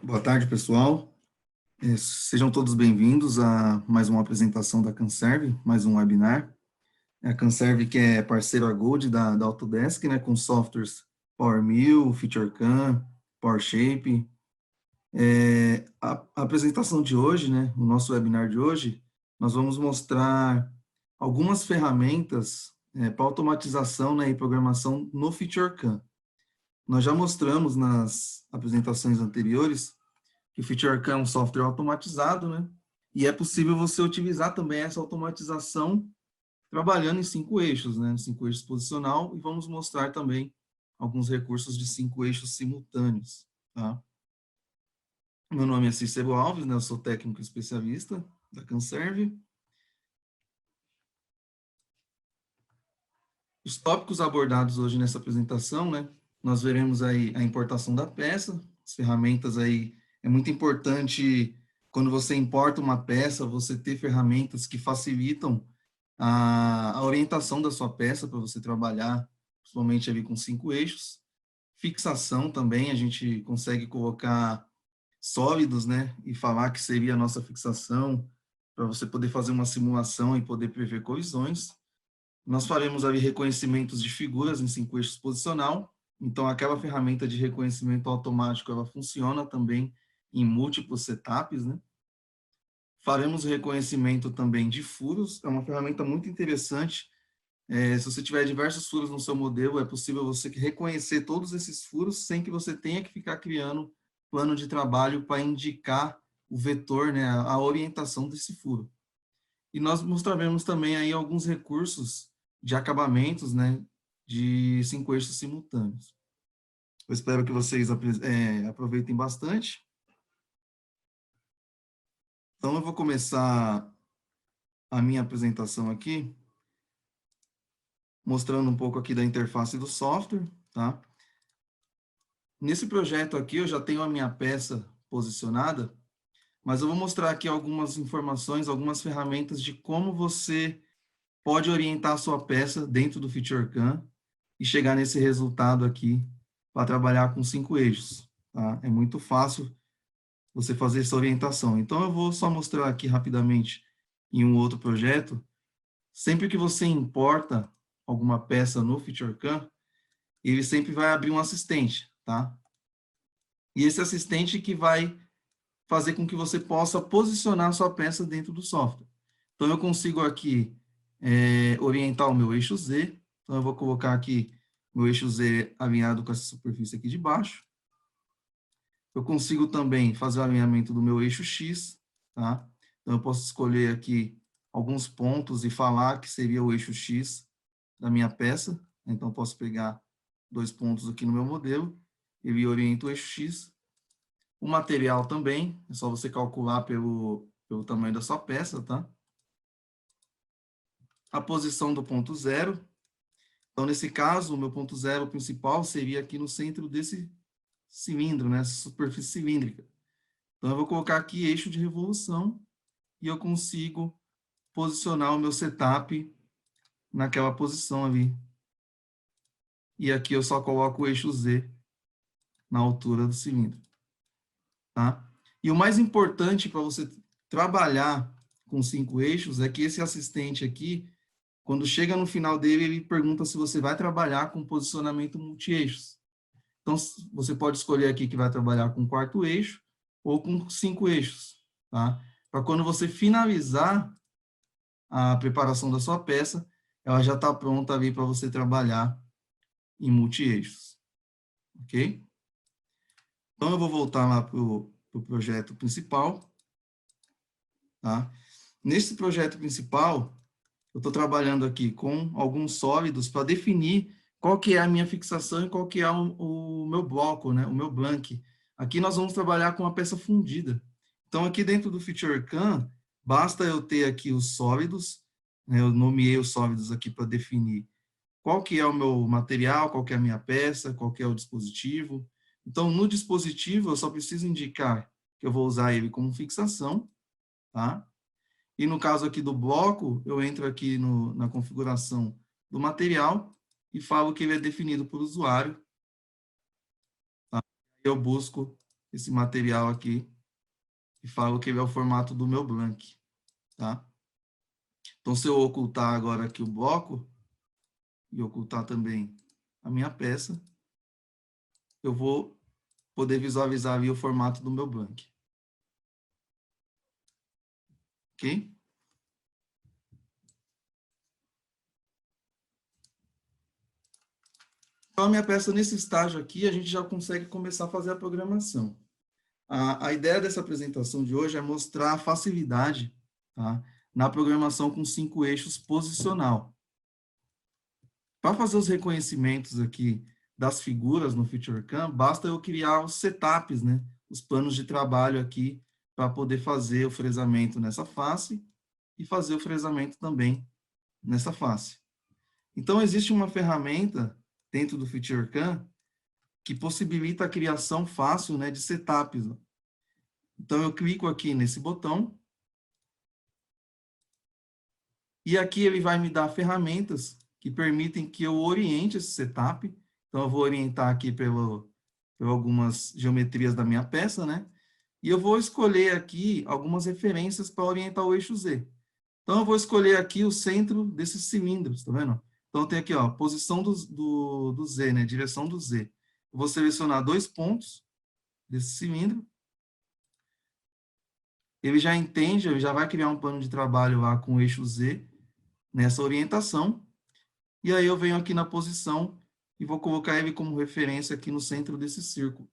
Boa tarde, pessoal. Sejam todos bem-vindos a mais uma apresentação da Canserve, mais um webinar. A Canserve, que é parceira Gold da Autodesk, né, com softwares PowerMill, FeatureCAM, PowerShape. A apresentação de hoje, né, o nosso webinar de hoje, nós vamos mostrar algumas ferramentas para automatização, né, e programação no FeatureCAM. Nós já mostramos nas apresentações anteriores que o FeatureCAM é um software automatizado, né? E é possível você utilizar também essa automatização trabalhando em 5 eixos, né? 5 eixos posicional, e vamos mostrar também alguns recursos de 5 eixos simultâneos, tá? Meu nome é Cícero Alves, né? Eu sou técnico especialista da Canserve. Os tópicos abordados hoje nessa apresentação, né? Nós veremos aí a importação da peça, as ferramentas aí. É muito importante, quando você importa uma peça, você ter ferramentas que facilitam a orientação da sua peça para você trabalhar, principalmente ali com 5 eixos. Fixação também, a gente consegue colocar sólidos, né? E falar que seria a nossa fixação, para você poder fazer uma simulação e poder prever colisões. Nós faremos ali reconhecimentos de figuras em 5 eixos posicional. Então, aquela ferramenta de reconhecimento automático, ela funciona também em múltiplos setups, né? Faremos reconhecimento também de furos. É uma ferramenta muito interessante. Se você tiver diversos furos no seu modelo, é possível você reconhecer todos esses furos sem que você tenha que ficar criando plano de trabalho para indicar o vetor, né, a orientação desse furo. E nós mostraremos também aí alguns recursos de acabamentos, né, de 5 eixos simultâneos. Eu espero que vocês aproveitem bastante. Então, eu vou começar a minha apresentação aqui, mostrando um pouco aqui da interface do software, tá? Nesse projeto aqui, eu já tenho a minha peça posicionada, mas eu vou mostrar aqui algumas informações, algumas ferramentas de como você pode orientar a sua peça dentro do FeatureCAM e chegar nesse resultado aqui para trabalhar com 5 eixos. Tá? É muito fácil você fazer essa orientação. Então, eu vou só mostrar aqui rapidamente em um outro projeto. Sempre que você importa alguma peça no FeatureCAM, ele sempre vai abrir um assistente, tá? E esse assistente que vai fazer com que você possa posicionar a sua peça dentro do software. Então, eu consigo aqui orientar o meu eixo Z. Então, eu vou colocar aqui meu eixo Z alinhado com essa superfície aqui de baixo. Eu consigo também fazer o alinhamento do meu eixo X, tá? Então, eu posso escolher aqui alguns pontos e falar que seria o eixo X da minha peça. Então, eu posso pegar 2 pontos aqui no meu modelo, ele orienta o eixo X. O material também, é só você calcular pelo tamanho da sua peça, tá? A posição do ponto zero. Então, nesse caso, o meu ponto zero principal seria aqui no centro desse cilindro, né? Essa superfície cilíndrica. Então, eu vou colocar aqui eixo de revolução e eu consigo posicionar o meu setup naquela posição ali. E aqui eu só coloco o eixo Z na altura do cilindro. Tá? E o mais importante para você trabalhar com 5 eixos é que esse assistente aqui, quando chega no final dele, ele pergunta se você vai trabalhar com posicionamento multi-eixos. Então, você pode escolher aqui que vai trabalhar com 4 eixo ou com 5 eixos, tá? Para quando você finalizar a preparação da sua peça, ela já está pronta ali para você trabalhar em multi-eixos, ok? Então, eu vou voltar lá para o projeto principal, tá? Nesse projeto principal, eu estou trabalhando aqui com alguns sólidos para definir qual que é a minha fixação e qual que é o meu bloco, né? O meu blank. Aqui nós vamos trabalhar com a peça fundida. Então, aqui dentro do FeatureCAM, basta eu ter aqui os sólidos, né? Eu nomeei os sólidos aqui para definir qual que é o meu material, qual que é a minha peça, qual que é o dispositivo. Então, no dispositivo, eu só preciso indicar que eu vou usar ele como fixação, tá? E no caso aqui do bloco, eu entro aqui na configuração do material e falo que ele é definido por usuário. Tá? Eu busco esse material aqui e falo que ele é o formato do meu blank, tá? Então, se eu ocultar agora aqui o bloco e ocultar também a minha peça, eu vou poder visualizar ali o formato do meu blank. Ok? Então, a minha peça, nesse estágio aqui, a gente já consegue começar a fazer a programação. A ideia dessa apresentação de hoje é mostrar a facilidade, tá, na programação com 5 eixos posicional. Para fazer os reconhecimentos aqui das figuras no FeatureCAM, basta eu criar os setups, né, os planos de trabalho aqui, para poder fazer o fresamento nessa face e fazer o fresamento também nessa face. Então, existe uma ferramenta dentro do FeatureCAM que possibilita a criação fácil, né, de setups. Então, eu clico aqui nesse botão e aqui ele vai me dar ferramentas que permitem que eu oriente esse setup. Então, eu vou orientar aqui por algumas geometrias da minha peça, né? E eu vou escolher aqui algumas referências para orientar o eixo Z. Então, eu vou escolher aqui o centro desses cilindros, tá vendo? Então, tem aqui, ó, posição do Z, né? Direção do Z. Eu vou selecionar 2 pontos desse cilindro. Ele já entende, ele já vai criar um plano de trabalho lá com o eixo Z nessa orientação. E aí eu venho aqui na posição e vou colocar ele como referência aqui no centro desse círculo.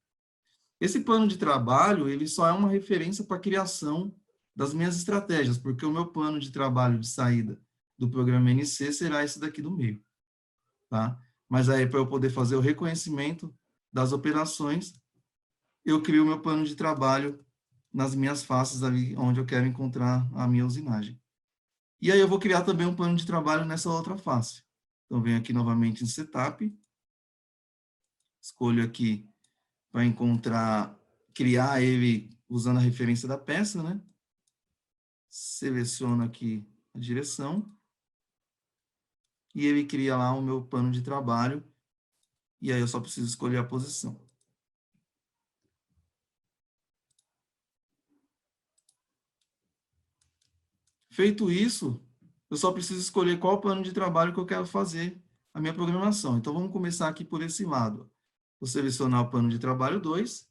Esse plano de trabalho, ele só é uma referência para a criação das minhas estratégias, porque o meu plano de trabalho de saída do programa NC será esse daqui do meio, tá? Mas aí, para eu poder fazer o reconhecimento das operações, eu crio o meu plano de trabalho nas minhas faces ali, onde eu quero encontrar a minha usinagem. E aí eu vou criar também um plano de trabalho nessa outra face. Então, venho aqui novamente em Setup, escolho aqui para encontrar, criar ele usando a referência da peça, né? Seleciono aqui a direção, e ele cria lá o meu plano de trabalho, e aí eu só preciso escolher a posição. Feito isso, eu só preciso escolher qual plano de trabalho que eu quero fazer a minha programação. Então, vamos começar aqui por esse lado. Vou selecionar o plano de trabalho 2,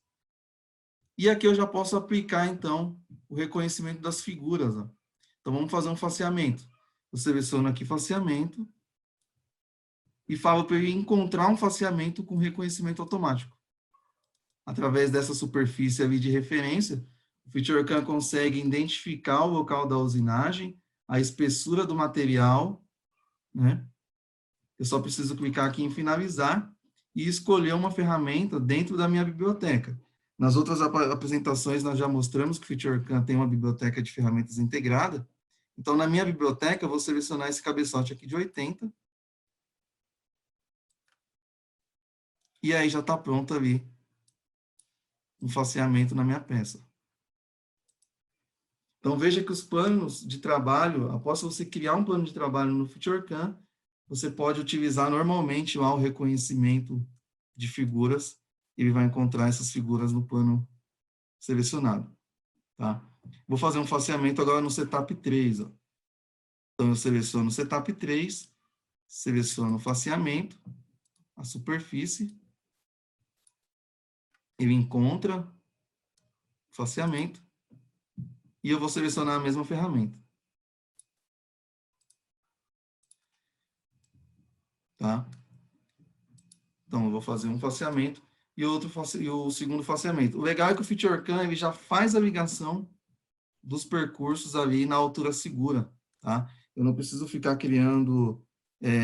e aqui eu já posso aplicar, então, o reconhecimento das figuras. Ó. Então, vamos fazer um faceamento. Eu seleciono aqui faceamento, e falo para ele encontrar um faceamento com reconhecimento automático. Através dessa superfície ali de referência, o FeatureCAM consegue identificar o local da usinagem, a espessura do material, né? Eu só preciso clicar aqui em finalizar e escolher uma ferramenta dentro da minha biblioteca. Nas outras apresentações, nós já mostramos que o FeatureCAM tem uma biblioteca de ferramentas integrada. Então, na minha biblioteca, eu vou selecionar esse cabeçote aqui de 80. E aí já está pronto ali um faceamento na minha peça. Então, veja que os planos de trabalho, após você criar um plano de trabalho no FeatureCAM, você pode utilizar normalmente lá o reconhecimento de figuras, e ele vai encontrar essas figuras no plano selecionado. Tá? Vou fazer um faceamento agora no Setup 3. Ó. Então, eu seleciono o Setup 3, seleciono o faceamento, a superfície, ele encontra o faceamento, e eu vou selecionar a mesma ferramenta. Tá? Então, eu vou fazer um faceamento e o segundo faceamento. O legal é que o FeatureCAM ele já faz a ligação dos percursos ali na altura segura. Tá? Eu não preciso ficar criando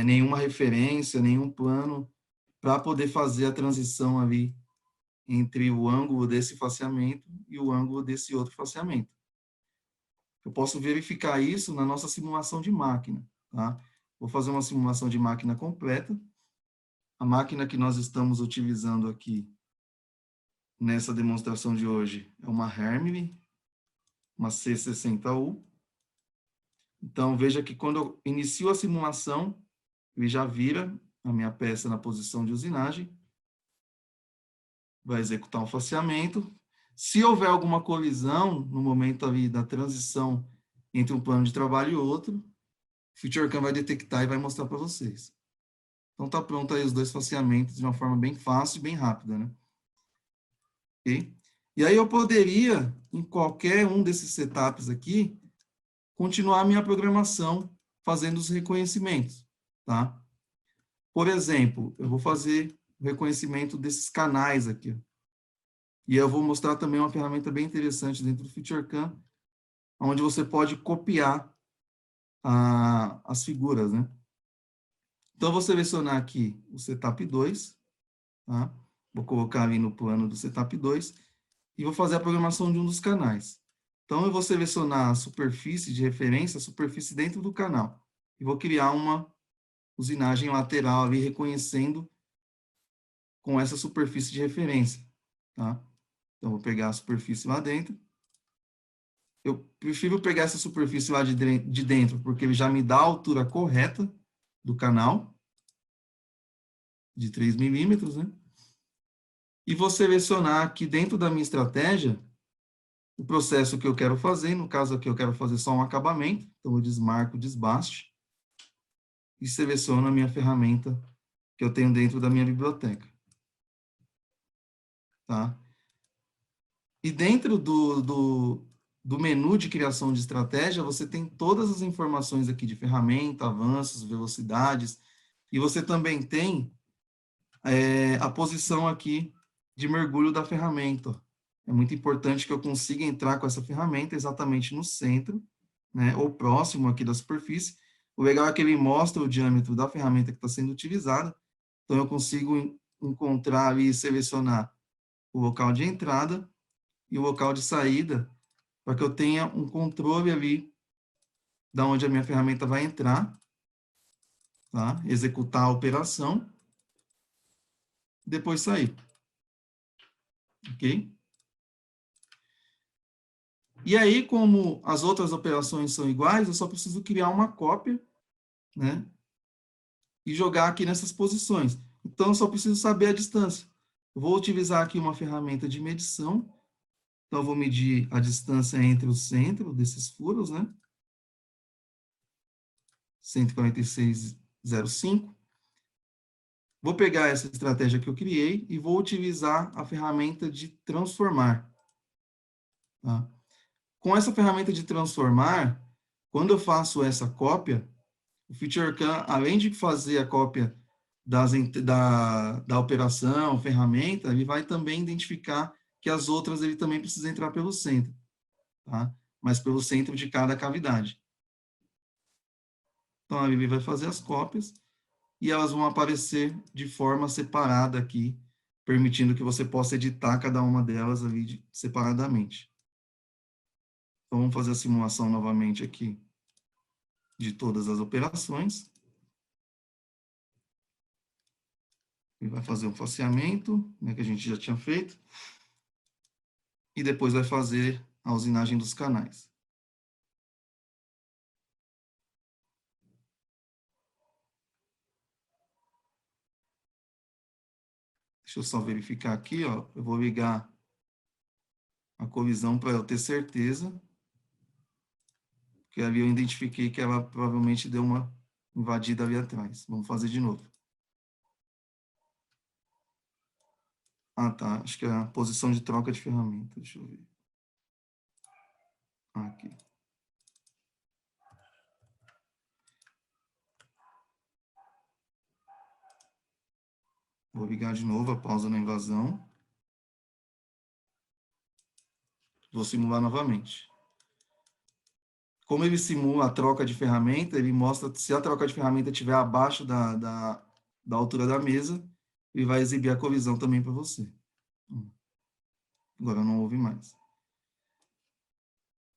nenhuma referência, nenhum plano para poder fazer a transição ali entre o ângulo desse faceamento e o ângulo desse outro faceamento. Eu posso verificar isso na nossa simulação de máquina. Tá? Vou fazer uma simulação de máquina completa. A máquina que nós estamos utilizando aqui nessa demonstração de hoje é uma Hermine, uma C60U. Então, veja que quando eu inicio a simulação, ele já vira a minha peça na posição de usinagem, vai executar um faceamento. Se houver alguma colisão no momento ali da transição entre um plano de trabalho e outro, o FeatureCam vai detectar e vai mostrar para vocês. Então tá pronto aí os dois faceamentos de uma forma bem fácil e bem rápida, né? Ok? E aí eu poderia, em qualquer um desses setups aqui, continuar a minha programação fazendo os reconhecimentos, tá? Por exemplo, eu vou fazer o reconhecimento desses canais aqui. E eu vou mostrar também uma ferramenta bem interessante dentro do FeatureCam, onde você pode copiar as figuras, né? Então, eu vou selecionar aqui o Setup 2, tá? Vou colocar ali no plano do Setup 2 e vou fazer a programação de um dos canais. Então, eu vou selecionar a superfície de referência, a superfície dentro do canal. E vou criar uma usinagem lateral ali, reconhecendo com essa superfície de referência, tá? Então, vou pegar a superfície lá dentro. Eu prefiro pegar essa superfície lá de dentro, porque ele já me dá a altura correta do canal, de 3 milímetros, né? E vou selecionar aqui dentro da minha estratégia o processo que eu quero fazer. No caso aqui, eu quero fazer só um acabamento. Então, eu desmarco o desbaste e seleciono a minha ferramenta que eu tenho dentro da minha biblioteca. Tá? E dentro do menu de criação de estratégia, você tem todas as informações aqui de ferramenta, avanços, velocidades, e você também tem a posição aqui de mergulho da ferramenta. É muito importante que eu consiga entrar com essa ferramenta exatamente no centro, né, ou próximo aqui da superfície. O legal é que ele mostra o diâmetro da ferramenta que está sendo utilizada, então eu consigo encontrar ali e selecionar o local de entrada e o local de saída, para que eu tenha um controle ali da onde a minha ferramenta vai entrar, tá? Executar a operação, e depois sair. Ok? E aí, como as outras operações são iguais, eu só preciso criar uma cópia, né? E jogar aqui nessas posições. Então, eu só preciso saber a distância. Eu vou utilizar aqui uma ferramenta de medição. Então, eu vou medir a distância entre o centro desses furos, né? 146,05. Vou pegar essa estratégia que eu criei e vou utilizar a ferramenta de transformar. Tá? Com essa ferramenta de transformar, quando eu faço essa cópia, o FeatureCam, além de fazer a cópia da operação, ferramenta, ele vai também identificar que as outras ele também precisa entrar pelo centro, tá? Mas pelo centro de cada cavidade. Então, a Vivi vai fazer as cópias e elas vão aparecer de forma separada aqui, permitindo que você possa editar cada uma delas ali separadamente. Então, vamos fazer a simulação novamente aqui de todas as operações. E vai fazer um faceamento, né, que a gente já tinha feito. E depois vai fazer a usinagem dos canais. Deixa eu só verificar aqui, ó. Eu vou ligar a colisão para eu ter certeza. Porque ali eu identifiquei que ela provavelmente deu uma invadida ali atrás. Vamos fazer de novo. Ah, tá. Acho que é a posição de troca de ferramenta. Deixa eu ver. Aqui. Vou ligar de novo a pausa na invasão. Vou simular novamente. Como ele simula a troca de ferramenta, ele mostra se a troca de ferramenta estiver abaixo da altura da mesa, ele vai exibir a colisão também para você. Agora não houve mais.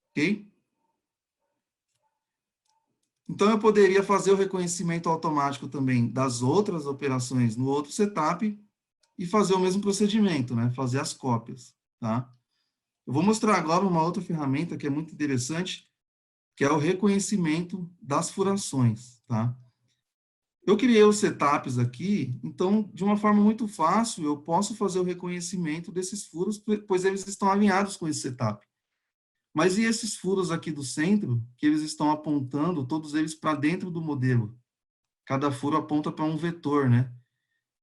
Ok? Então, eu poderia fazer o reconhecimento automático também das outras operações no outro setup e fazer o mesmo procedimento, né? Fazer as cópias, tá? Eu vou mostrar agora uma outra ferramenta que é muito interessante, que é o reconhecimento das furações, tá? Eu criei os setups aqui, então, de uma forma muito fácil, eu posso fazer o reconhecimento desses furos, pois eles estão alinhados com esse setup. Mas e esses furos aqui do centro, que eles estão apontando, todos eles para dentro do modelo? Cada furo aponta para um vetor, né?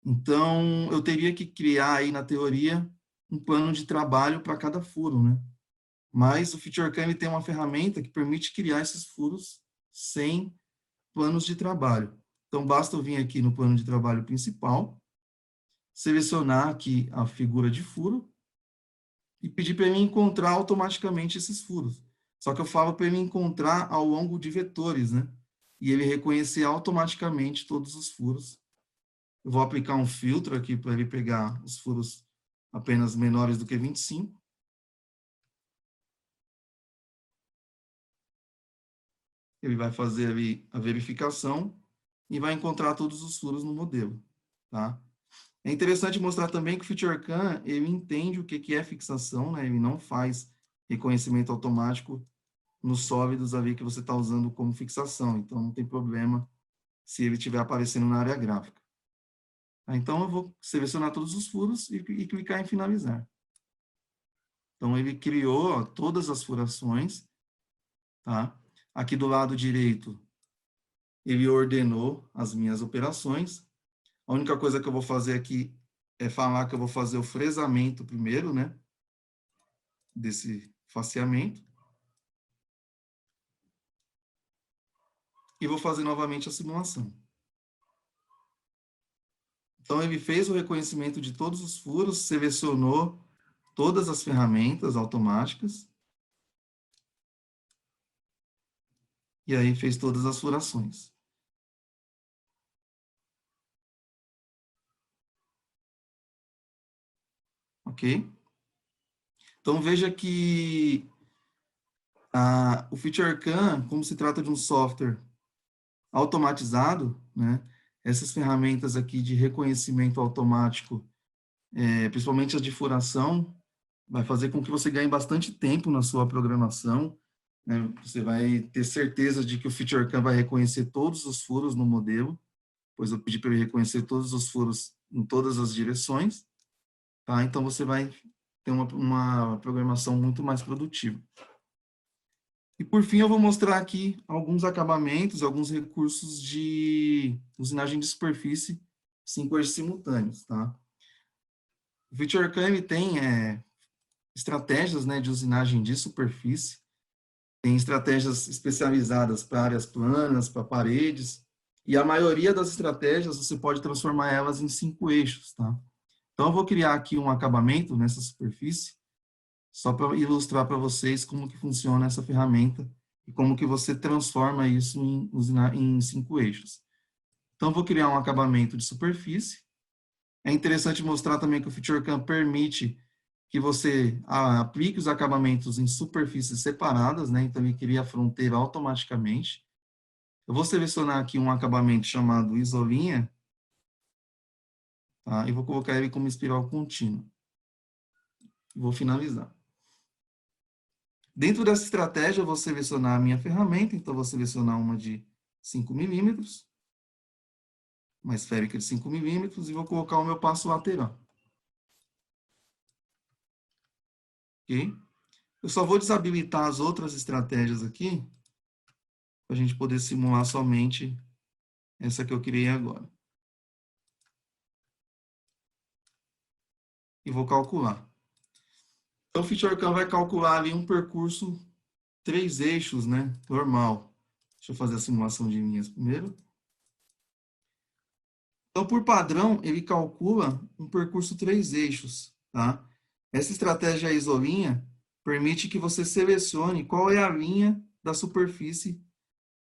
Então, eu teria que criar aí, na teoria, um plano de trabalho para cada furo, né? Mas o FeatureCam tem uma ferramenta que permite criar esses furos sem planos de trabalho. Então, basta eu vir aqui no plano de trabalho principal, selecionar aqui a figura de furo e pedir para ele encontrar automaticamente esses furos. Só que eu falo para ele encontrar ao longo de vetores, né? E ele reconhecer automaticamente todos os furos. Eu vou aplicar um filtro aqui para ele pegar os furos apenas menores do que 25. Ele vai fazer ali a verificação e vai encontrar todos os furos no modelo, tá? É interessante mostrar também que o FeatureCam, ele entende o que é fixação, né? Ele não faz reconhecimento automático nos sólidos ali que você está usando como fixação, então não tem problema se ele estiver aparecendo na área gráfica. Então, eu vou selecionar todos os furos e clicar em finalizar. Então, ele criou ó, todas as furações, tá? Aqui do lado direito, ele ordenou as minhas operações. A única coisa que eu vou fazer aqui é falar que eu vou fazer o fresamento primeiro, né? Desse faceamento. E vou fazer novamente a simulação. Então, ele fez o reconhecimento de todos os furos, selecionou todas as ferramentas automáticas. E aí fez todas as furações. Ok? Então, veja que o FeatureCam, como se trata de um software automatizado, né? Essas ferramentas aqui de reconhecimento automático, principalmente as de furação, vai fazer com que você ganhe bastante tempo na sua programação, né? Você vai ter certeza de que o FeatureCam vai reconhecer todos os furos no modelo, pois eu pedi para ele reconhecer todos os furos em todas as direções, tá? Então, você vai ter uma programação muito mais produtiva. E, por fim, eu vou mostrar aqui alguns acabamentos, alguns recursos de usinagem de superfície 5 eixos simultâneos, tá? O FeatureCam tem estratégias, né, de usinagem de superfície, tem estratégias especializadas para áreas planas, para paredes, e a maioria das estratégias você pode transformar elas em 5 eixos, tá? Então, eu vou criar aqui um acabamento nessa superfície, só para ilustrar para vocês como que funciona essa ferramenta e como que você transforma isso em 5 eixos. Então, vou criar um acabamento de superfície. É interessante mostrar também que o FeatureCam permite que você aplique os acabamentos em superfícies separadas, né? Então, ele cria a fronteira automaticamente. Eu vou selecionar aqui um acabamento chamado isolinha, tá? E vou colocar ele como espiral contínua. Vou finalizar. Dentro dessa estratégia, eu vou selecionar a minha ferramenta, então vou selecionar uma de 5 milímetros, uma esférica de 5 milímetros, e vou colocar o meu passo lateral. Ok? Eu só vou desabilitar as outras estratégias aqui, para a gente poder simular somente essa que eu criei agora. E vou calcular. Então, o FeatureCam vai calcular ali um percurso 3 eixos, né? Normal. Deixa eu fazer a simulação de linhas primeiro. Então, por padrão, ele calcula um percurso 3 eixos, tá? Essa estratégia isolinha permite que você selecione qual é a linha da superfície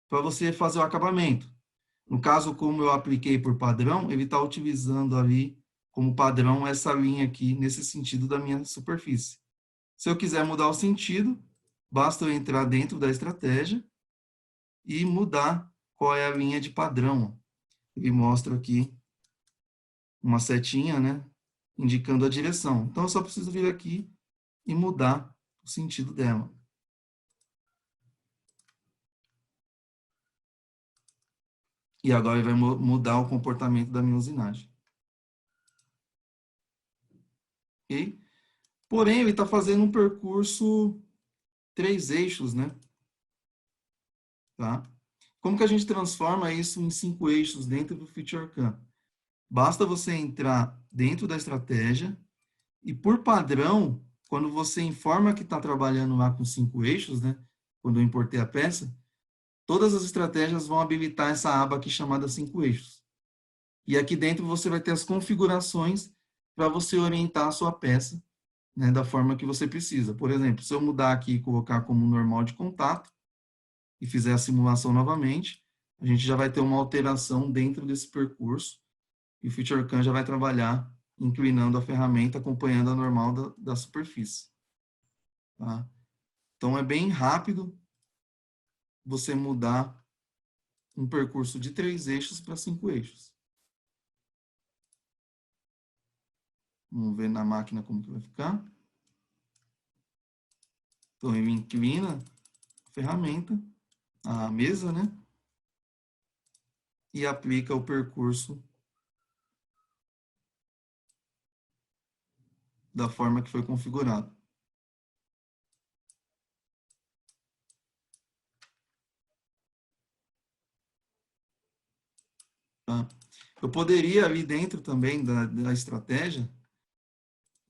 para você fazer o acabamento. No caso, como eu apliquei por padrão, ele está utilizando ali como padrão essa linha aqui, nesse sentido da minha superfície. Se eu quiser mudar o sentido, basta eu entrar dentro da estratégia e mudar qual é a linha de padrão. Ele mostra aqui uma setinha, né, indicando a direção. Então, eu só preciso vir aqui e mudar o sentido dela. E agora ele vai mudar o comportamento da minha usinagem. Ok? Porém, ele está fazendo um percurso 3 eixos, né? Tá? Como que a gente transforma isso em 5 eixos dentro do FeatureCAM? Basta você entrar dentro da estratégia e, por padrão, quando você informa que está trabalhando lá com 5 eixos, né? Quando eu importei a peça, todas as estratégias vão habilitar essa aba aqui chamada 5 eixos. E aqui dentro você vai ter as configurações para você orientar a sua peça, né, da forma que você precisa. Por exemplo, se eu mudar aqui e colocar como normal de contato e fizer a simulação novamente, a gente já vai ter uma alteração dentro desse percurso e o FeatureCAM já vai trabalhar inclinando a ferramenta, acompanhando a normal da superfície. Tá? Então, é bem rápido você mudar um percurso de 3 eixos para 5 eixos. Vamos ver na máquina como que vai ficar. Então, ele inclina a ferramenta, a mesa, né? E aplica o percurso da forma que foi configurado. Tá? Eu poderia ali dentro também da estratégia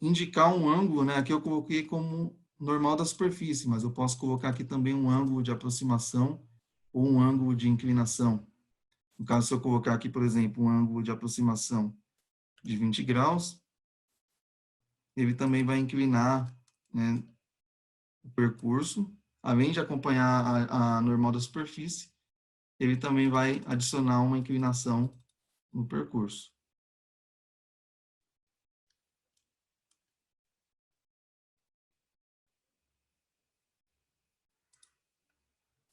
indicar um ângulo, né? Aqui eu coloquei como normal da superfície, mas eu posso colocar aqui também um ângulo de aproximação ou um ângulo de inclinação. No caso, se eu colocar aqui, por exemplo, um ângulo de aproximação de 20 graus, ele também vai inclinar, né, o percurso, além de acompanhar a normal da superfície, ele também vai adicionar uma inclinação no percurso.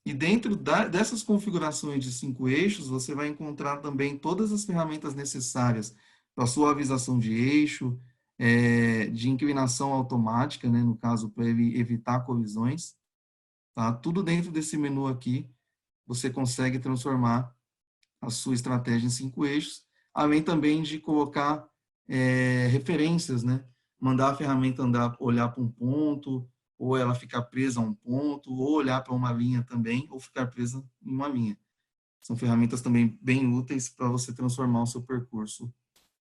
E dentro dessas configurações de 5 eixos, você vai encontrar também todas as ferramentas necessárias para suavização de eixo, de inclinação automática, né, no caso, para ele evitar colisões. Tá? Tudo dentro desse menu aqui, você consegue transformar a sua estratégia em 5 eixos, além também de colocar referências, né? Mandar a ferramenta andar, olhar para um ponto, ou ela ficar presa a um ponto, ou olhar para uma linha também, ou ficar presa em uma linha. São ferramentas também bem úteis para você transformar o seu percurso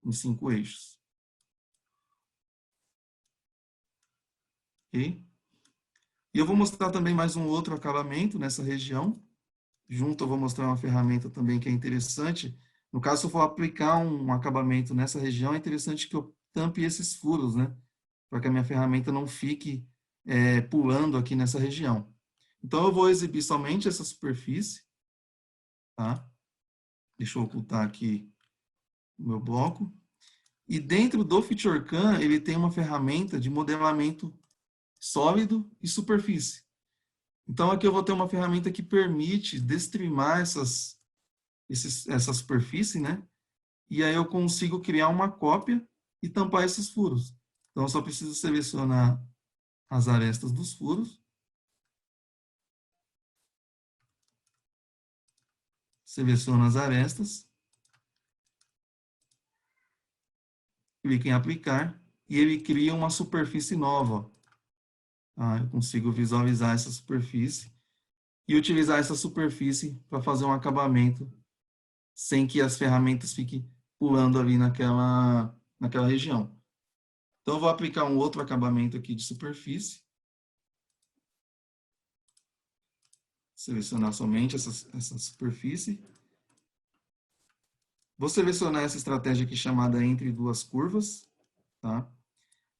em 5 eixos. Ok? E eu vou mostrar também mais um outro acabamento nessa região. Junto eu vou mostrar uma ferramenta também que é interessante. No caso, se eu for aplicar um acabamento nessa região, é interessante que eu tampe esses furos, né? Para que a minha ferramenta não fique pulando aqui nessa região. Então, eu vou exibir somente essa superfície, tá? Deixa eu ocultar aqui o meu bloco. E dentro do FeatureCAM, ele tem uma ferramenta de modelamento sólido e superfície. Então, aqui eu vou ter uma ferramenta que permite destrimar essa superfície, né? E aí eu consigo criar uma cópia e tampar esses furos. Então, eu só preciso selecionar as arestas dos furos. Seleciono as arestas. Clico em aplicar. E ele cria uma superfície nova. Eu consigo visualizar essa superfície. E utilizar essa superfície para fazer um acabamento sem que as ferramentas fiquem pulando ali naquela região. Então, eu vou aplicar um outro acabamento aqui de superfície. Selecionar somente essa superfície. Vou selecionar essa estratégia aqui chamada entre duas curvas. Tá?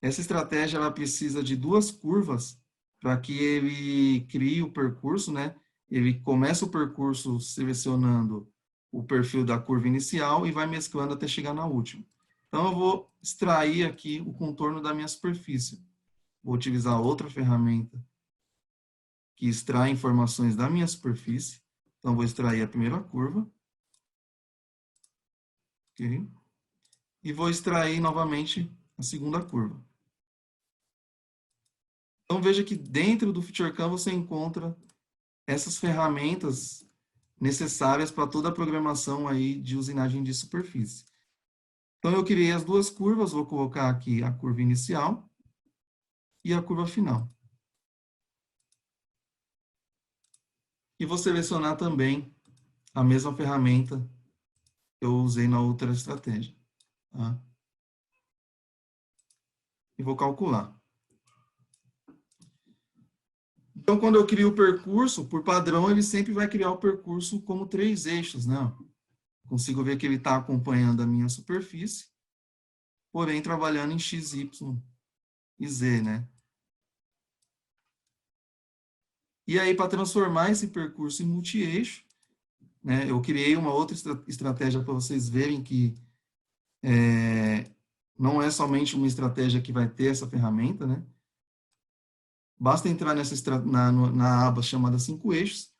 Essa estratégia ela precisa de 2 curvas para que ele crie o percurso, né? Ele começa o percurso selecionando o perfil da curva inicial e vai mesclando até chegar na última. Então, eu vou extrair aqui o contorno da minha superfície. Vou utilizar outra ferramenta que extrai informações da minha superfície. Então, vou extrair a primeira curva. Okay? E vou extrair novamente a segunda curva. Então, veja que dentro do FeatureCAM você encontra essas ferramentas necessárias para toda a programação aí de usinagem de superfície. Então, eu criei as duas curvas, vou colocar aqui a curva inicial e a curva final. E vou selecionar também a mesma ferramenta que eu usei na outra estratégia. Tá? E vou calcular. Então, quando eu crio o percurso, por padrão, ele sempre vai criar o percurso como 3 eixos, né? Consigo ver que ele está acompanhando a minha superfície, porém trabalhando em x, y e z, né? E aí, para transformar esse percurso em multi-eixo, né, eu criei uma outra estratégia para vocês verem que não é somente uma estratégia que vai ter essa ferramenta, né? Basta entrar na aba chamada 5 eixos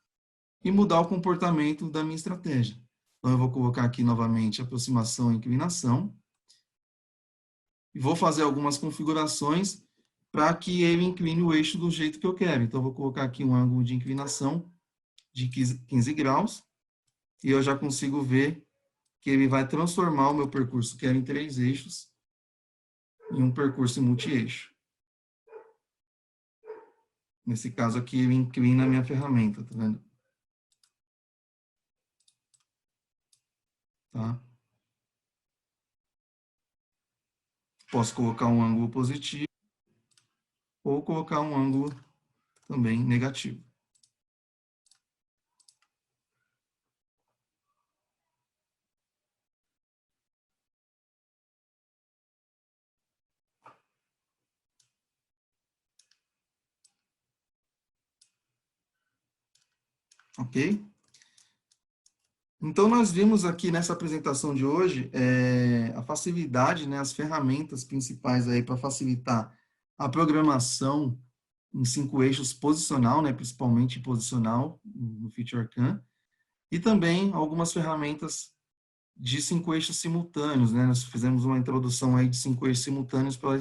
e mudar o comportamento da minha estratégia. Então, eu vou colocar aqui novamente aproximação e inclinação. E vou fazer algumas configurações para que ele incline o eixo do jeito que eu quero. Então, eu vou colocar aqui um ângulo de inclinação de 15 graus. E eu já consigo ver que ele vai transformar o meu percurso, que era em 3 eixos, em um percurso multi-eixo. Nesse caso aqui, ele inclina a minha ferramenta, tá vendo? Tá? Posso colocar um ângulo positivo ou colocar um ângulo também negativo. Ok? Então, nós vimos aqui nessa apresentação de hoje a facilidade, né, as ferramentas principais aí para facilitar a programação em 5 eixos posicional, né, principalmente posicional no FeatureCAM, e também algumas ferramentas de 5 eixos simultâneos, né? Nós fizemos uma introdução aí de 5 eixos simultâneos para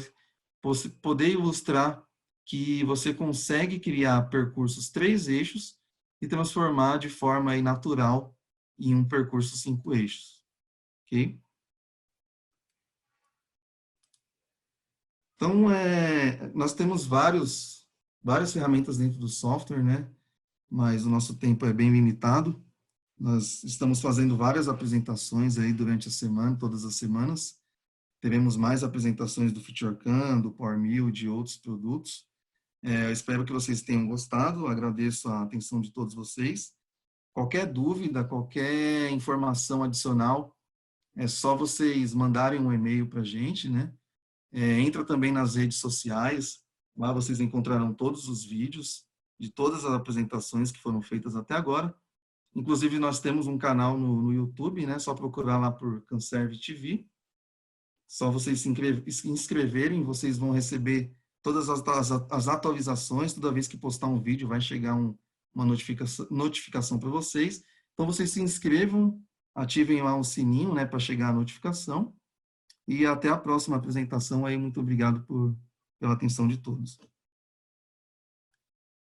poder ilustrar que você consegue criar percursos 3 eixos e transformar de forma aí natural em um percurso 5 eixos, ok? Então, nós temos várias ferramentas dentro do software, né? Mas o nosso tempo é bem limitado. Nós estamos fazendo várias apresentações aí durante a semana, todas as semanas. Teremos mais apresentações do FeatureCAM, do PowerMill, de outros produtos. Eu espero que vocês tenham gostado. Agradeço a atenção de todos vocês. Qualquer dúvida, qualquer informação adicional, é só vocês mandarem um e-mail para a gente, né? Entra também nas redes sociais. Lá vocês encontrarão todos os vídeos de todas as apresentações que foram feitas até agora. Inclusive, nós temos um canal no YouTube, né? Só procurar lá por Canserve TV. Só vocês se inscreverem, vocês vão receber todas as atualizações. Toda vez que postar um vídeo, vai chegar uma notificação para vocês. Então, vocês se inscrevam, ativem lá o sininho, né, para chegar a notificação. E até a próxima apresentação aí. Muito obrigado pela atenção de todos.